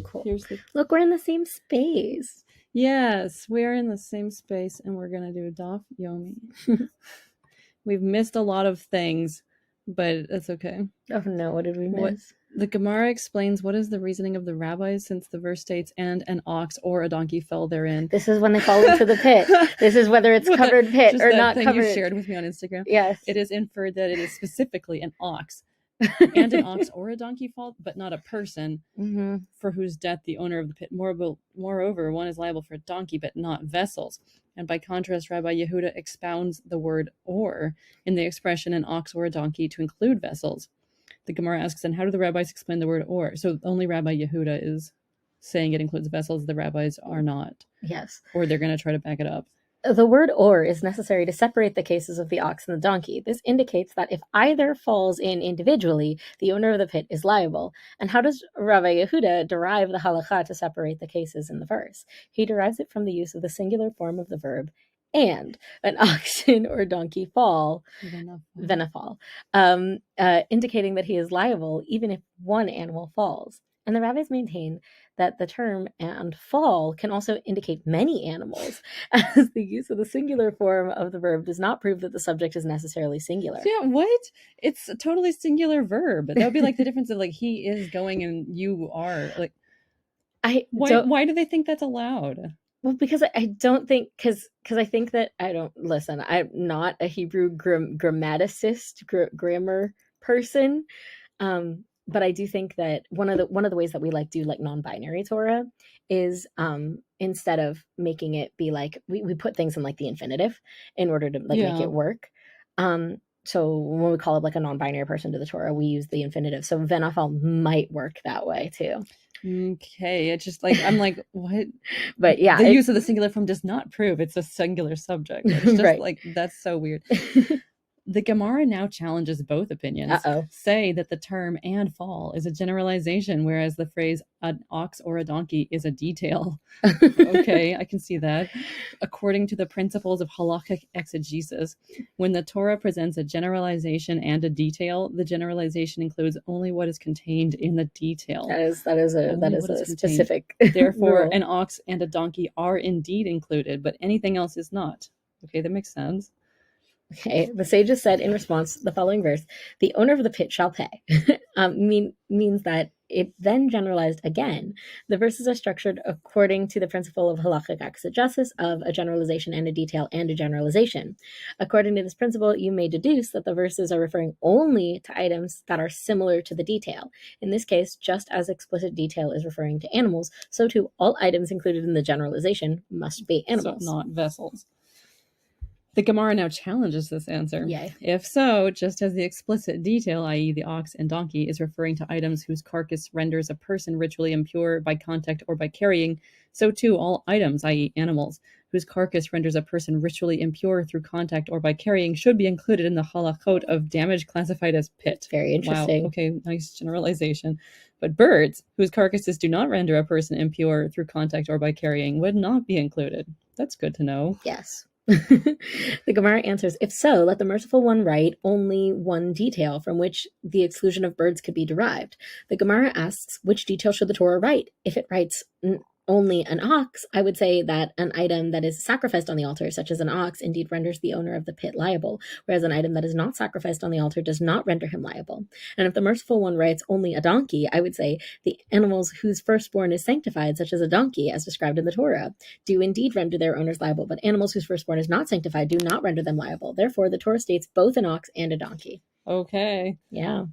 Cool. Look, we're in the same space. Yes, we're in the same space, and we're gonna do Daf Yomi. We've missed a lot of things, but that's okay. Oh no, what did we miss? The Gemara explains what is the reasoning of the rabbis, since the verse states, and an ox or a donkey fell therein. This is when they fall into the pit. This is whether it's covered pit or not thing covered. You shared with me on Instagram. Yes. It is inferred that it is specifically an ox. And an ox or a donkey fall, but not a person, for whose death the owner of the pit. Moreover, one is liable for a donkey, but not vessels. And by contrast, Rabbi Yehuda expounds the word or in the expression an ox or a donkey to include vessels. The Gemara asks, then how do the rabbis explain the word or? So only Rabbi Yehuda is saying it includes vessels. The rabbis are not. Yes. Or they're going to try to back it up. The word or is necessary to separate the cases of the ox and the donkey. This indicates that if either falls in individually, the owner of the pit is liable. And how does Rabbi Yehuda derive the halakha to separate the cases in the verse? He derives it from the use of the singular form of the verb and an oxen or donkey fall, venafal, indicating that he is liable even if one animal falls. And the rabbis maintain that the term and fall can also indicate many animals, as the use of the singular form of the verb does not prove that the subject is necessarily singular. Yeah, what? It's a totally singular verb. That would be like the difference of like he is going and you are. Like, why do they think that's allowed? Well, because I don't think, because I think that I'm not a Hebrew grammaticist, grammar person. But I do think that one of the ways that we do non-binary Torah is instead of making it be like we put things in like the infinitive in order to make it work. So when we call it like a non-binary person to the Torah, we use the infinitive. So venafal might work that way too. Okay, it's just like I'm like, what? But yeah, the use of the singular form does not prove it's a singular subject. It's just right. Like that's so weird. The Gemara now challenges both opinions. Say that the term and fall is a generalization, whereas the phrase an ox or a donkey is a detail. Okay, I can see that. According to the principles of halakhic exegesis, when the Torah presents a generalization and a detail, the generalization includes only what is contained in the detail. That is a specific. Therefore, rule. An ox and a donkey are indeed included, but anything else is not. Okay, that makes sense. Okay, the sages said in response to the following verse, the owner of the pit shall pay, means that it then generalized again. The verses are structured according to the principle of halakhic exegesis of a generalization and a detail and a generalization. According to this principle, you may deduce that the verses are referring only to items that are similar to the detail. In this case, just as explicit detail is referring to animals, so too all items included in the generalization must be animals. So not vessels. The Gemara now challenges this answer. Yay. If so, just as the explicit detail, i.e. the ox and donkey, is referring to items whose carcass renders a person ritually impure by contact or by carrying, so too all items, i.e. animals, whose carcass renders a person ritually impure through contact or by carrying should be included in the halachot of damage classified as pit. Very interesting. Wow. Okay, nice generalization. But birds, whose carcasses do not render a person impure through contact or by carrying, would not be included. That's good to know. Yes. The Gemara answers, if so, let the merciful one write only one detail from which the exclusion of birds could be derived. The Gemara asks, which detail should the Torah write? If it writes only an ox, I would say that an item that is sacrificed on the altar, such as an ox, indeed renders the owner of the pit liable, whereas an item that is not sacrificed on the altar does not render him liable. And if the merciful one writes only a donkey, I would say the animals whose firstborn is sanctified, such as a donkey, as described in the Torah, do indeed render their owners liable, but animals whose firstborn is not sanctified do not render them liable. Therefore, the Torah states both an ox and a donkey. Okay. Yeah.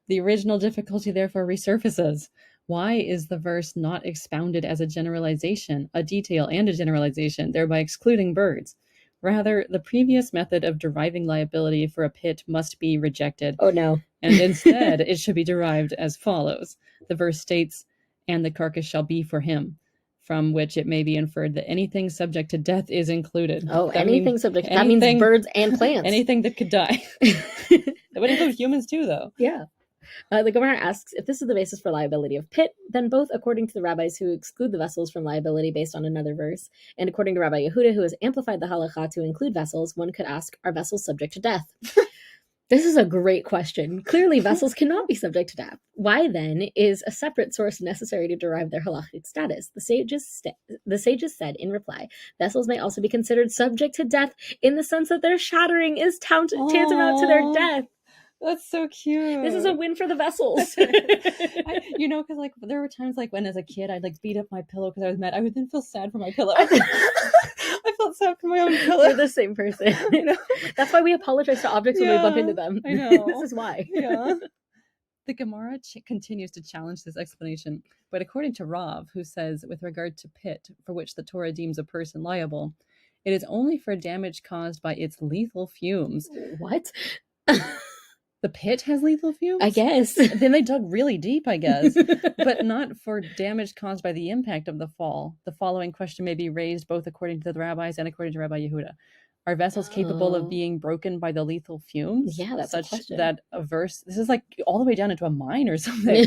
The original difficulty therefore resurfaces. Why is the verse not expounded as a generalization, a detail, and a generalization, thereby excluding birds? Rather, the previous method of deriving liability for a pit must be rejected. Oh, no. And instead, it should be derived as follows. The verse states, and the carcass shall be for him, from which it may be inferred that anything subject to death is included. Oh, anything subject. That means birds and plants. Anything that could die. That would include humans too, though. Yeah. The Gemara asks, if this is the basis for liability of pit, then both according to the rabbis who exclude the vessels from liability based on another verse, and according to Rabbi Yehuda, who has amplified the halakha to include vessels, one could ask, are vessels subject to death? This is a great question. Clearly, vessels cannot be subject to death. Why then is a separate source necessary to derive their halachic status? The sages said in reply, vessels may also be considered subject to death in the sense that their shattering is tantamount to their death. That's so cute. This is a win for the vessels. Because like there were times like when as a kid I'd like beat up my pillow because I was mad. I would then feel sad for my pillow. I felt sad for my own pillow. We're the same person. That's why we apologize to objects when we bump into them. I know. This is why. Yeah. The Gemara continues to challenge this explanation, but according to Rav, who says with regard to pit, for which the Torah deems a person liable, it is only for damage caused by its lethal fumes. What? The pit has lethal fumes? I guess. Then they dug really deep, I guess. But not for damage caused by the impact of the fall. The following question may be raised both according to the rabbis and according to Rabbi Yehuda. Are vessels capable of being broken by the lethal fumes? Yeah, that's such a question. That a verse, this is like all the way down into a mine or something,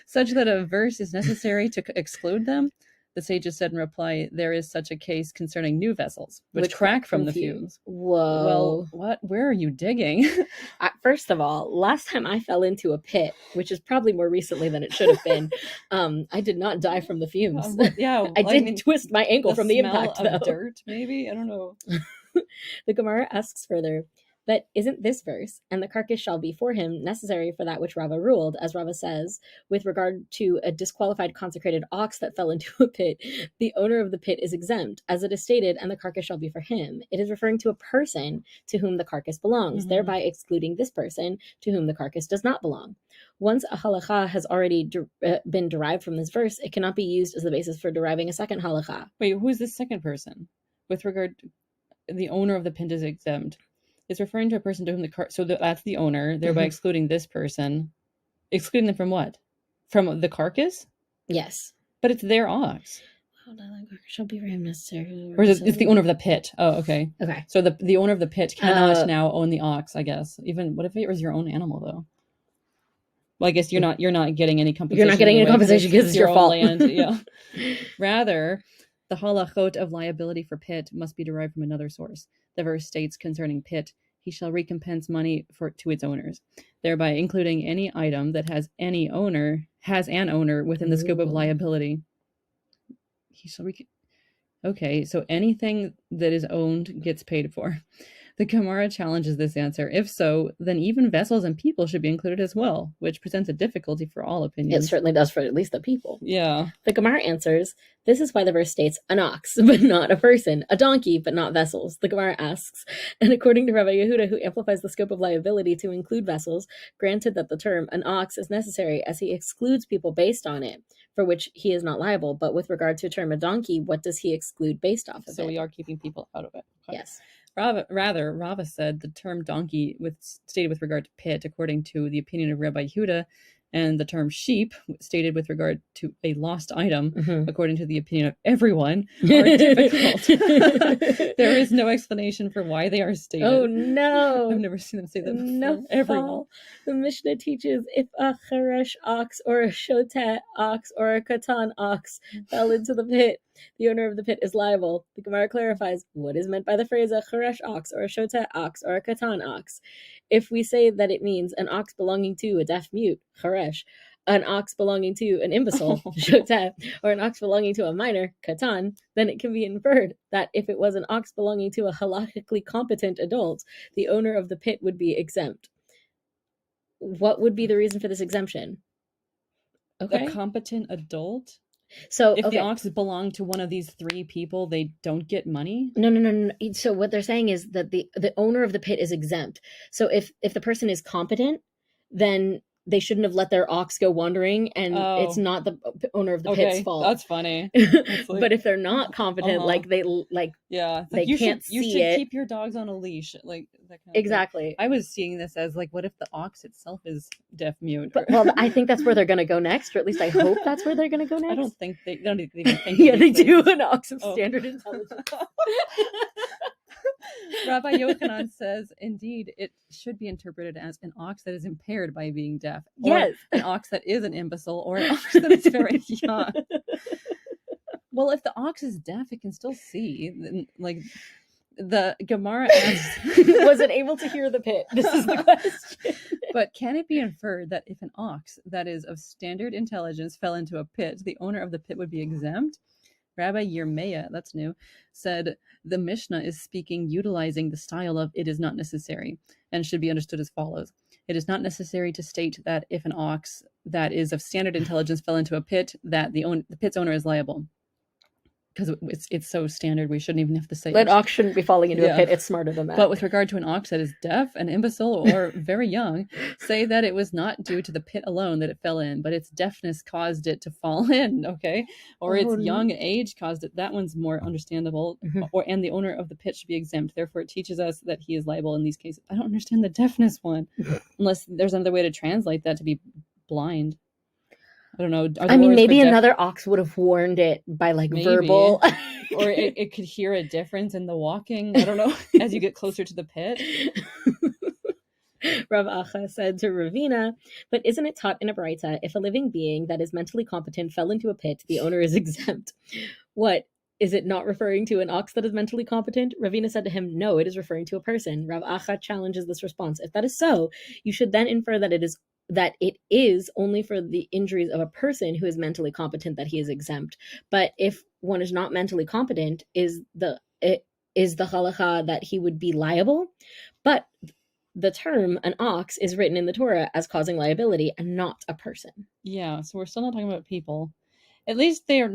such that a verse is necessary to exclude them? The sages said in reply, there is such a case concerning new vessels, which crack from the fumes. Whoa. Well, what? Where are you digging? First of all, last time I fell into a pit, which is probably more recently than it should have been, I did not die from the fumes. Yeah. I did twist my ankle from the impact, of though. Dirt, maybe? I don't know. The Gemara asks further, but isn't this verse, and the carcass shall be for him, necessary for that which Rava ruled, as Rava says, with regard to a disqualified consecrated ox that fell into a pit, the owner of the pit is exempt, as it is stated, and the carcass shall be for him. It is referring to a person to whom the carcass belongs, thereby excluding this person to whom the carcass does not belong. Once a halacha has already been derived from this verse, it cannot be used as the basis for deriving a second halacha. Wait, who is this second person? With regard to the owner of the pit is exempt. It's referring to a person to whom that's the owner, thereby excluding this person. Excluding them from what? From the carcass? Yes. But it's their ox. Hold on, the carcass shall be for him necessary. Or is it's the owner of the pit? Oh, okay. Okay. So the owner of the pit cannot now own the ox, I guess. Even what if it was your own animal though? Well, I guess you're not getting any compensation. You're not getting any compensation because it's your fault. Land. Yeah. Rather, the halachot of liability for pit must be derived from another source. The verse states concerning pit, he shall recompense money to its owners, thereby including any item that has an owner within the scope of liability. He shall Okay, so anything that is owned gets paid for. The Gemara challenges this answer. If so, then even vessels and people should be included as well, which presents a difficulty for all opinions. It certainly does for at least the people. Yeah. The Gemara answers, this is why the verse states an ox, but not a person, a donkey, but not vessels. The Gemara asks, and according to Rabbi Yehuda, who amplifies the scope of liability to include vessels, granted that the term an ox is necessary as he excludes people based on it, for which he is not liable, but with regard to a term a donkey, what does he exclude based off of it? So we are keeping people out of it. Okay. Yes. Rava said the term donkey stated with regard to pit, according to the opinion of Rabbi Yehuda, and the term sheep, stated with regard to a lost item, according to the opinion of everyone, are difficult. There is no explanation for why they are stated. Oh, no. I've never seen them say that before. No, everyone. The Mishnah teaches if a cheresh ox or a shotet ox or a katan ox fell into the pit, the owner of the pit is liable. The Gemara clarifies what is meant by the phrase a cheresh ox or a shotet ox or a katan ox. If we say that it means an ox belonging to a deaf mute, cheresh, an ox belonging to an imbecile, shotet, or an ox belonging to a minor, katan, then it can be inferred that if it was an ox belonging to a halachically competent adult, the owner of the pit would be exempt. What would be the reason for this exemption? Okay. A competent adult? So if the ox belonged to one of these three people, they don't get money? No. So what they're saying is that the owner of the pit is exempt. So if the person is competent, then they shouldn't have let their ox go wandering, and it's not the owner of the pit's fault. That's funny. But if they're not competent, they can't see you should it. Keep your dogs on a leash, like that kind of exactly. Thing. I was seeing this as like, what if the ox itself is deaf mute? Well, I think that's where they're going to go next, or at least I hope that's where they're going to go next. I don't think they don't even think. Yeah, they do an ox of standard intelligence. Rabbi Yochanan says, indeed, it should be interpreted as an ox that is impaired by being deaf. Or yes. An ox that is an imbecile, or an ox that is very young. Well, if the ox is deaf, it can still see. Like, The Gemara asks, was it able to hear the pit? This is the question. But can it be inferred that if an ox that is of standard intelligence fell into a pit, the owner of the pit would be exempt? Rabbi Yirmeiah, that's new, said the Mishnah is speaking utilizing the style of it is not necessary and should be understood as follows. It is not necessary to state that if an ox that is of standard intelligence fell into a pit, that the pit's owner is liable. Because it's so standard, we shouldn't even have to say that ox shouldn't be falling into a pit. It's smarter than that. But with regard to an ox that is deaf, an imbecile, or very young, say that it was not due to the pit alone that it fell in, but its deafness caused it to fall in, okay? Or its young age caused it. That one's more understandable. And the owner of the pit should be exempt. Therefore, it teaches us that he is liable in these cases. I don't understand the deafness one, unless there's another way to translate that to be blind. I don't know. I mean, maybe another ox would have warned it by verbal. Or it could hear a difference in the walking. I don't know. As you get closer to the pit. Rav Acha said to Ravina, but isn't it taught in a Baraita, if a living being that is mentally competent fell into a pit, the owner is exempt? What? Is it not referring to an ox that is mentally competent? Ravina said to him, no, it is referring to a person. Rav Acha challenges this response. If that is so, you should then infer that it is only for the injuries of a person who is mentally competent that he is exempt. But if one is not mentally competent, is the halacha that he would be liable? But the term an ox is written in the Torah as causing liability and not a person. Yeah, so we're still not talking about people. At least they're,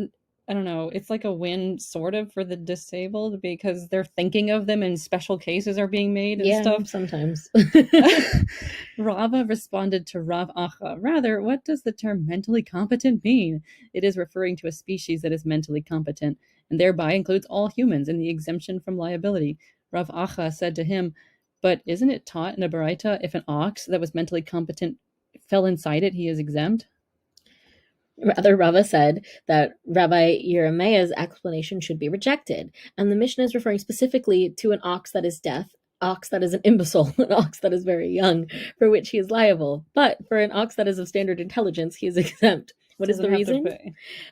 I don't know, it's like a win sort of for the disabled because they're thinking of them and special cases are being made and stuff. Sometimes. Rava responded to Rav Acha, rather, what does the term mentally competent mean? It is referring to a species that is mentally competent and thereby includes all humans in the exemption from liability. Rav Acha said to him, but isn't it taught in a Baraita if an ox that was mentally competent fell inside it, he is exempt? Rather, Rava said that Rabbi Yirmeiah's explanation should be rejected, and the Mishnah is referring specifically to an ox that is deaf, ox that is an imbecile, an ox that is very young, for which he is liable. But for an ox that is of standard intelligence, he is exempt. What is the reason?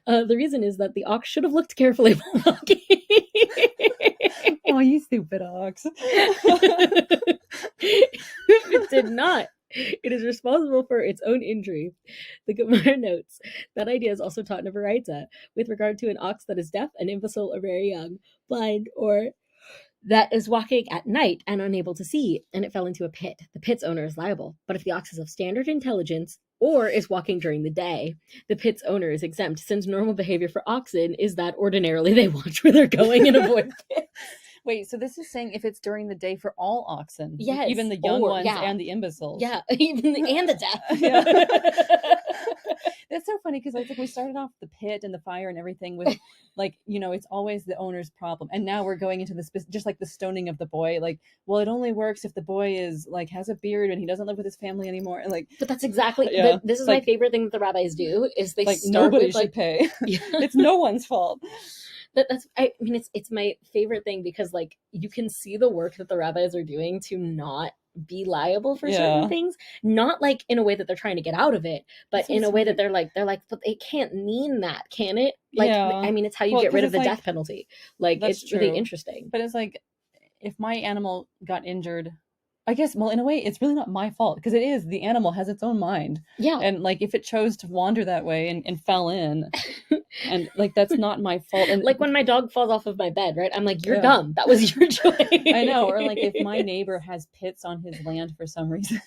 The reason is that the ox should have looked carefully while walking. Oh, you stupid ox. It did not. It is responsible for its own injury. The Gemara notes that idea is also taught in a Baraita with regard to an ox that is deaf, an imbecile, or very young, blind, or that is walking at night and unable to see, and it fell into a pit. The pit's owner is liable. But if the ox is of standard intelligence or is walking during the day, the pit's owner is exempt, since normal behavior for oxen is that ordinarily they watch where they're going and avoid pits. Wait, so this is saying if it's during the day for all oxen, yes, even the young ones and the imbeciles. Yeah, even and the deaf. That's so funny because it's like we started off the pit and the fire and everything with like, you know, it's always the owner's problem. And now we're going into this, just like the stoning of the boy. Like, well, it only works if the boy is like has a beard and he doesn't live with his family anymore. And like, but that's exactly this is like, my favorite thing that the rabbis do is they like start nobody with, should pay. It's no one's fault. I mean, it's my favorite thing because like you can see the work that the rabbis are doing to not be liable for certain things, not like in a way that they're trying to get out of it, but in a way that they're like, but it can't mean that, can it? Like, I mean, it's how you get rid of the death penalty. Like, it's really interesting. But it's like, if my animal got injured, I guess, well, in a way, it's really not my fault because it is, the animal has its own mind. Yeah. And like, if it chose to wander that way and fell in, and like, that's not my fault. And like when my dog falls off of my bed, right? I'm like, you're dumb. That was your choice. I know. Or like if my neighbor has pits on his land for some reason,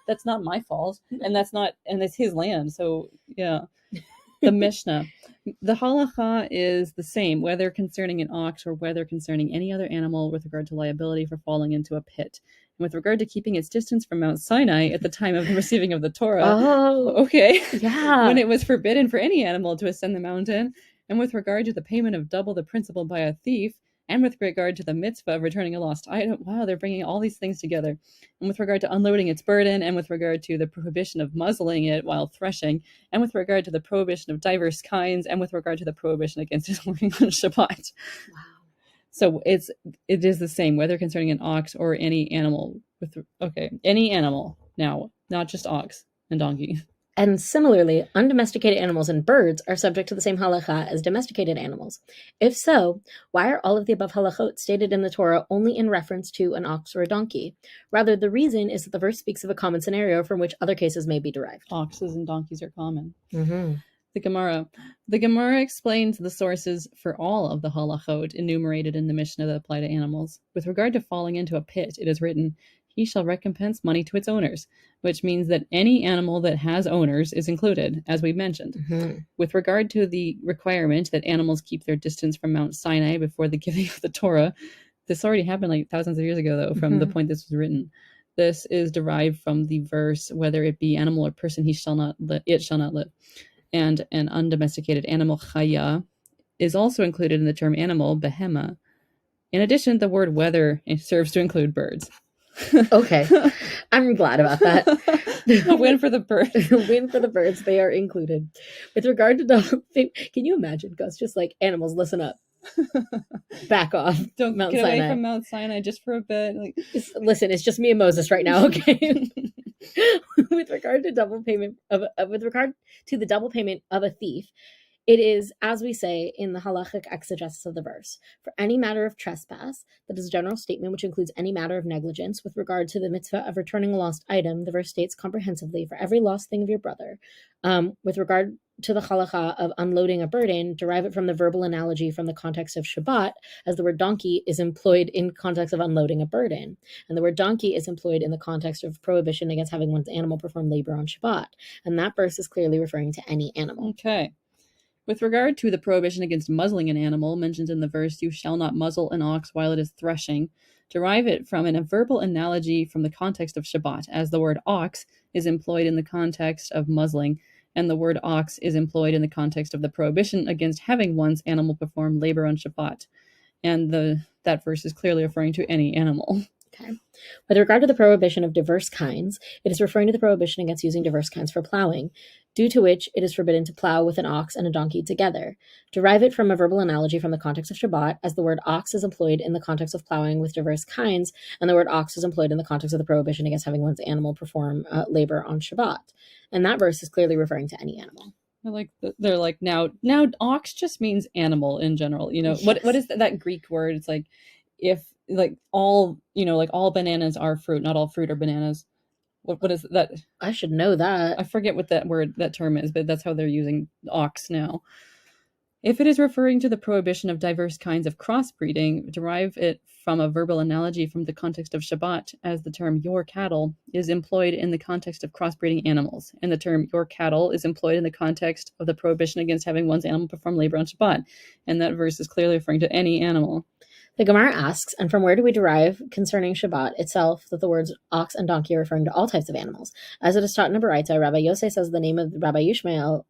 that's not my fault. And it's his land. So yeah. The Mishnah. The halacha is the same, whether concerning an ox or whether concerning any other animal with regard to liability for falling into a pit. And with regard to keeping its distance from Mount Sinai at the time of the receiving of the Torah, when it was forbidden for any animal to ascend the mountain, and with regard to the payment of double the principal by a thief, and with regard to the mitzvah of returning a lost item. Wow, they're bringing all these things together. And with regard to unloading its burden, and with regard to the prohibition of muzzling it while threshing, and with regard to the prohibition of diverse kinds, and with regard to the prohibition against working on Shabbat. Wow. So it is the same, whether concerning an ox or any animal. Any animal now, not just ox and donkey. And similarly, undomesticated animals and birds are subject to the same halacha as domesticated animals. If so, why are all of the above halachot stated in the Torah only in reference to an ox or a donkey? Rather, the reason is that the verse speaks of a common scenario from which other cases may be derived. Oxes and donkeys are common. Mm-hmm. The Gemara explains the sources for all of the halachot enumerated in the Mishnah that apply to animals. With regard to falling into a pit, it is written, "He shall recompense money to its owners," which means that any animal that has owners is included, as we mentioned. Mm-hmm. With regard to the requirement that animals keep their distance from Mount Sinai before the giving of the Torah, this already happened like thousands of years ago, though, from the point this was written. This is derived from the verse, "Whether it be animal or person, it shall not live." And an undomesticated animal, chaya, is also included in the term animal, behema. In addition, the word whether serves to include birds. Okay, I'm glad about that. A win for the birds. Win for the birds. They are included. With regard to can you imagine, Gus, just like animals, listen up. Back off. Don't Mount get Sinai. away from Mount Sinai just for a bit. Listen, it's just me and Moses right now, okay? With regard to the double payment of a thief, it is, as we say in the halachic exegesis of the verse, for any matter of trespass, that is a general statement which includes any matter of negligence. With regard to the mitzvah of returning a lost item, the verse states comprehensively, for every lost thing of your brother. With regard to the halacha of unloading a burden, derive it from the verbal analogy from the context of Shabbat, as the word donkey is employed in context of unloading a burden. And the word donkey is employed in the context of prohibition against having one's animal perform labor on Shabbat. And that verse is clearly referring to any animal. Okay. With regard to the prohibition against muzzling an animal mentioned in the verse, "You shall not muzzle an ox while it is threshing," derive it from a verbal analogy from the context of Shabbat, as the word ox is employed in the context of muzzling, and the word ox is employed in the context of the prohibition against having one's animal perform labor on Shabbat. And that verse is clearly referring to any animal. Okay. With regard to the prohibition of diverse kinds, it is referring to the prohibition against using diverse kinds for plowing, due to which it is forbidden to plow with an ox and a donkey together. Derive it from a verbal analogy from the context of Shabbat, as the word ox is employed in the context of plowing with diverse kinds, and the word ox is employed in the context of the prohibition against having one's animal perform labor on Shabbat. And that verse is clearly referring to any animal. They're like now ox just means animal in general. Yes. What is that Greek word? It's like, if like all bananas are fruit, not all fruit are bananas. What is that? I should know that. I forget what that term is, but that's how they're using ox now. If it is referring to the prohibition of diverse kinds of crossbreeding, derive it from a verbal analogy from the context of Shabbat, as the term "your cattle" is employed in the context of crossbreeding animals, and the term "your cattle" is employed in the context of the prohibition against having one's animal perform labor on Shabbat, and that verse is clearly referring to any animal. The Gemara asks, and from where do we derive concerning Shabbat itself that the words ox and donkey are referring to all types of animals? As it is taught in a Baraita, Rabbi Yosef says the name of Rabbi Yishmael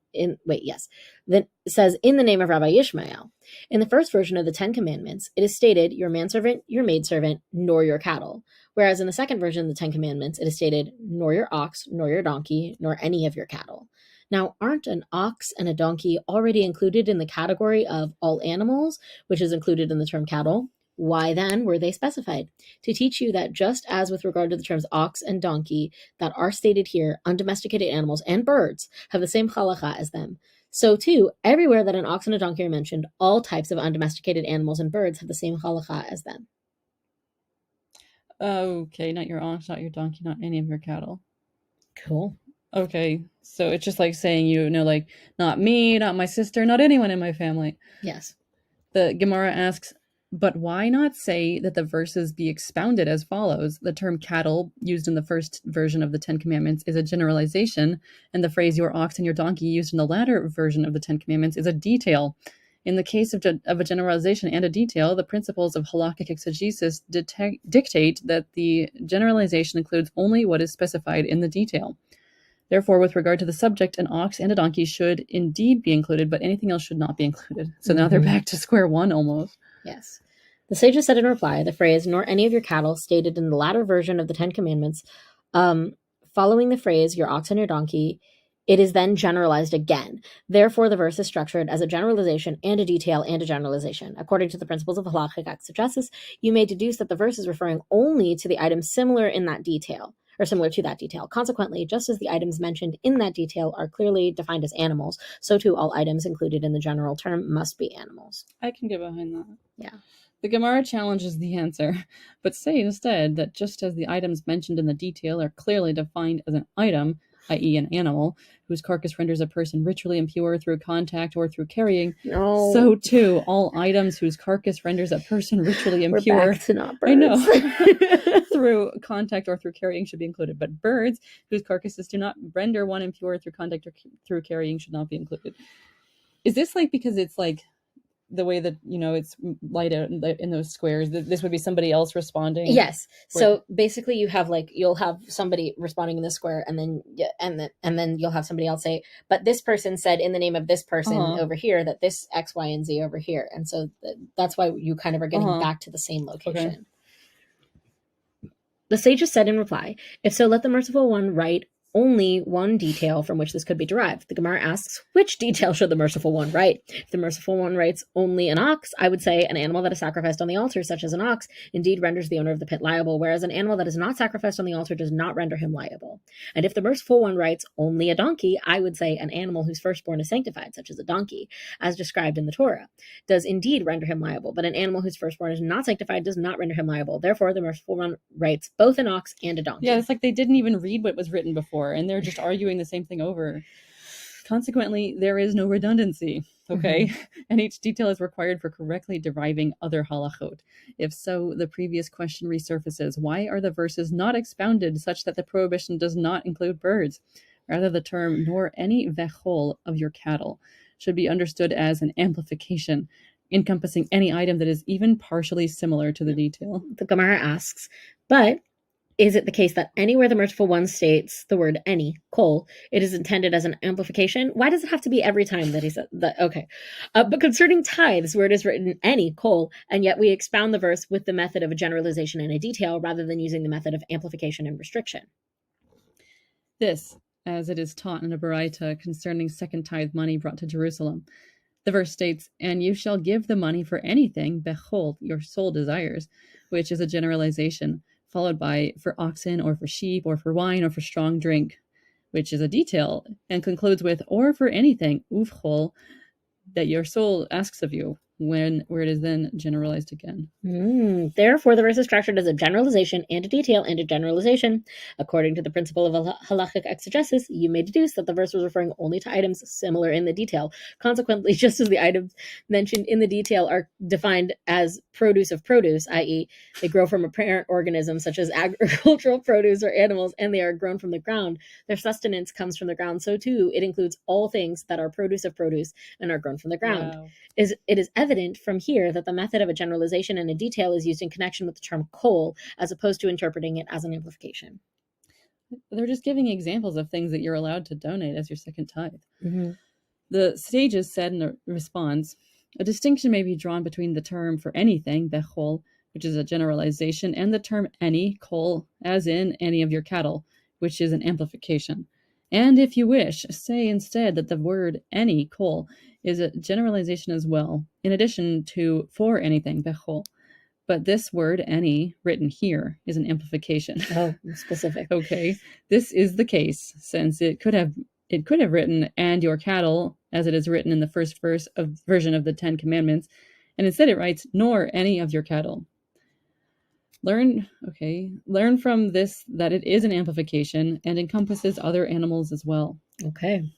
says in the name of Rabbi Yishmael. In the first version of the Ten Commandments, it is stated, your manservant, your maidservant, nor your cattle. Whereas in the second version of the Ten Commandments, it is stated, nor your ox, nor your donkey, nor any of your cattle. Now, aren't an ox and a donkey already included in the category of all animals, which is included in the term cattle? Why then were they specified? To teach you that just as with regard to the terms ox and donkey that are stated here, undomesticated animals and birds have the same halacha as them. So too, everywhere that an ox and a donkey are mentioned, all types of undomesticated animals and birds have the same halacha as them. Okay, not your ox, not your donkey, not any of your cattle. Cool. Okay, so it's just like saying, like, not me, not my sister, not anyone in my family. Yes. The Gemara asks, but why not say that the verses be expounded as follows? The term cattle, used in the first version of the Ten Commandments, is a generalization, and the phrase your ox and your donkey, used in the latter version of the Ten Commandments, is a detail. In the case of a generalization and a detail, the principles of halakhic exegesis dictate that the generalization includes only what is specified in the detail. Therefore, with regard to the subject, an ox and a donkey should indeed be included, but anything else should not be included. So now they're back to square one almost. Yes. The sages said in reply, the phrase, nor any of your cattle, stated in the latter version of the Ten Commandments, following the phrase, your ox and your donkey, it is then generalized again. Therefore, the verse is structured as a generalization and a detail and a generalization. According to the principles of halakhic exegesis, you may deduce that the verse is referring only to the items similar in that detail. or similar to that detail. Consequently, just as the items mentioned in that detail are clearly defined as animals, so too all items included in the general term must be animals. I can get behind that. Yeah. The Gemara challenges the answer, but say instead that just as the items mentioned in the detail are clearly defined as an item, i.e. an animal, whose carcass renders a person ritually impure through contact or through carrying, so too all items whose carcass renders a person ritually impure. We're back to not birds. I know. Through contact or through carrying should be included, but birds whose carcasses do not render one impure through contact or through carrying should not be included. Is this like because it's like the way that, you know, it's light out in those squares, this would be somebody else responding? Yes. So basically you have like, you'll have somebody responding in the square, and then you'll have somebody else say, but this person said in the name of this person over here that this X, Y, and Z over here. And so that's why you kind of are getting back to the same location. Okay. The sages said in reply, if so, let the merciful one write only one detail from which this could be derived. The Gemara asks, which detail should the merciful one write? If the merciful one writes only an ox, I would say an animal that is sacrificed on the altar, such as an ox, indeed renders the owner of the pit liable, whereas an animal that is not sacrificed on the altar does not render him liable. And if the merciful one writes only a donkey, I would say an animal whose firstborn is sanctified, such as a donkey, as described in the Torah, does indeed render him liable, but an animal whose firstborn is not sanctified does not render him liable. Therefore, the merciful one writes both an ox and a donkey. Yeah, it's like they didn't even read what was written before, and they're just arguing the same thing over. Consequently, there is no redundancy, okay? And each detail is required for correctly deriving other halachot. If so, the previous question resurfaces. Why are the verses not expounded such that the prohibition does not include birds? Rather, the term, nor any vechol of your cattle, should be understood as an amplification, encompassing any item that is even partially similar to the detail. The Gemara asks, but is it the case that anywhere the merciful one states the word any, kol, it is intended as an amplification? Why does it have to be every time that he said that? Okay. But concerning tithes, where it is written any, kol, and yet we expound the verse with the method of a generalization and a detail rather than using the method of amplification and restriction. This, as it is taught in a Baraita concerning second tithe money brought to Jerusalem. The verse states, and you shall give the money for anything, bechol, your soul desires, which is a generalization, followed by for oxen or for sheep or for wine or for strong drink, which is a detail, and concludes with or for anything, uvchol, that your soul asks of you, where it is then generalized again. Therefore, the verse is structured as a generalization and a detail and a generalization. According to the principle of halachic exegesis, you may deduce that the verse was referring only to items similar in the detail. Consequently, just as the items mentioned in the detail are defined as produce of produce, i.e., they grow from a parent organism such as agricultural produce or animals, and they are grown from the ground, their sustenance comes from the ground, so too it includes all things that are produce of produce and are grown from the ground. Wow. It is evident from here that the method of a generalization and a detail is used in connection with the term kol, as opposed to interpreting it as an amplification. They're just giving examples of things that you're allowed to donate as your second tithe. The sages said in response, a distinction may be drawn between the term for anything, bechol, which is a generalization, and the term any, kol, as in any of your cattle, which is an amplification. And if you wish, say instead that the word any, kol, is a generalization as well, in addition to for anything, bechol. But this word, any, written here, is an amplification. Oh, specific. Okay. This is the case, since it could have written and your cattle, as it is written in the first version of the Ten Commandments, and instead it writes, nor any of your cattle. Learn from this that it is an amplification and encompasses other animals as well. Okay.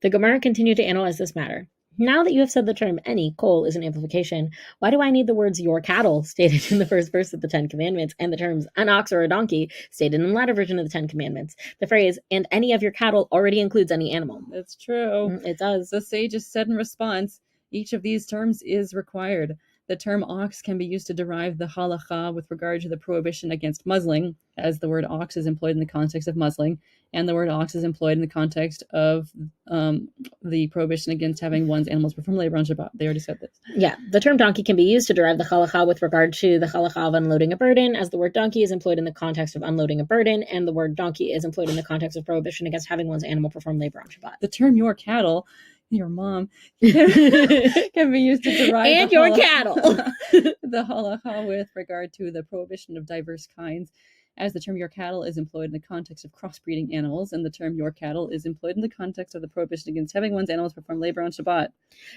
The Gemara continued to analyze this matter. Now that you have said the term any, kol, is an amplification, why do I need the words your cattle stated in the first verse of the Ten Commandments and the terms an ox or a donkey stated in the latter version of the Ten Commandments? The phrase, and any of your cattle, already includes any animal. That's true. It does. The sages said in response, each of these terms is required. The term ox can be used to derive the halacha with regard to the prohibition against muzzling, as the word ox is employed in the context of muzzling, and the word ox is employed in the context of the prohibition against having one's animals perform labor on Shabbat. They already said this. Yeah, the term donkey can be used to derive the halacha with regard to the halacha of unloading a burden, as the word donkey is employed in the context of unloading a burden, and the word donkey is employed in the context of prohibition against having one's animal perform labor on Shabbat. The term your cattle, your mom, can be used to derive and your cattle. The halacha with regard to the prohibition of diverse kinds, as the term your cattle is employed in the context of crossbreeding animals, and the term your cattle is employed in the context of the prohibition against having one's animals perform labor on Shabbat.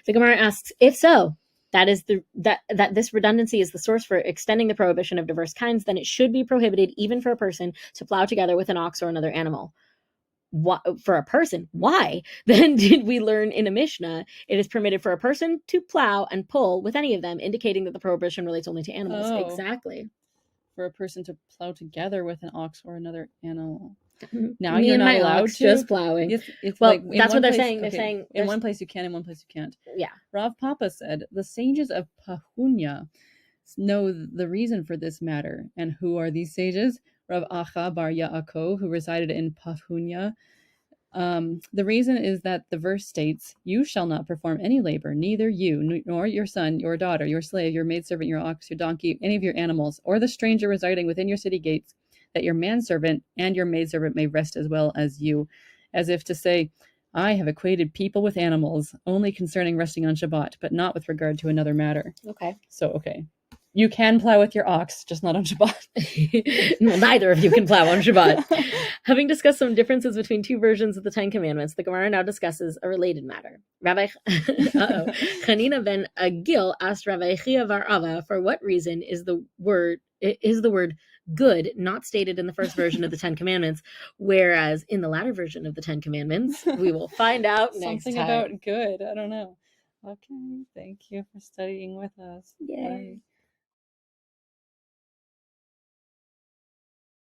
The Gemara asks, if so, that this redundancy is the source for extending the prohibition of diverse kinds, then it should be prohibited even for a person to plow together with an ox or another animal. For a person, why then did we learn in a Mishnah it is permitted for a person to plow and pull with any of them, indicating that the prohibition relates only to animals? Oh. Exactly. For a person to plow together with an ox or another animal. Now Me you're and not my allowed ox to. just plowing. It's well, like that's what they're place, saying. They're okay, saying in one place you can, in one place you can't. Yeah. Rav Papa said the sages of Pahunya know the reason for this matter. And who are these sages? Rav Acha bar Yaakov, who resided in Pahunya. The reason is that the verse states, "You shall not perform any labor, neither you, nor your son, your daughter, your slave, your maidservant, your ox, your donkey, any of your animals, or the stranger residing within your city gates, that your manservant and your maidservant may rest as well as you." As if to say, I have equated people with animals, only concerning resting on Shabbat, but not with regard to another matter. Okay. So, okay. You can plow with your ox, just not on Shabbat. Well, neither of you can plow on Shabbat. Having discussed some differences between two versions of the Ten Commandments, the Gemara now discusses a related matter. Rabbi Chanina ben Agil asked Rabbi Chia bar Ava, for what reason is the word good not stated in the first version of the Ten Commandments, whereas in the latter version of the Ten Commandments, we will find out next time. Something about good. I don't know. Okay, thank you for studying with us. Yay. Bye.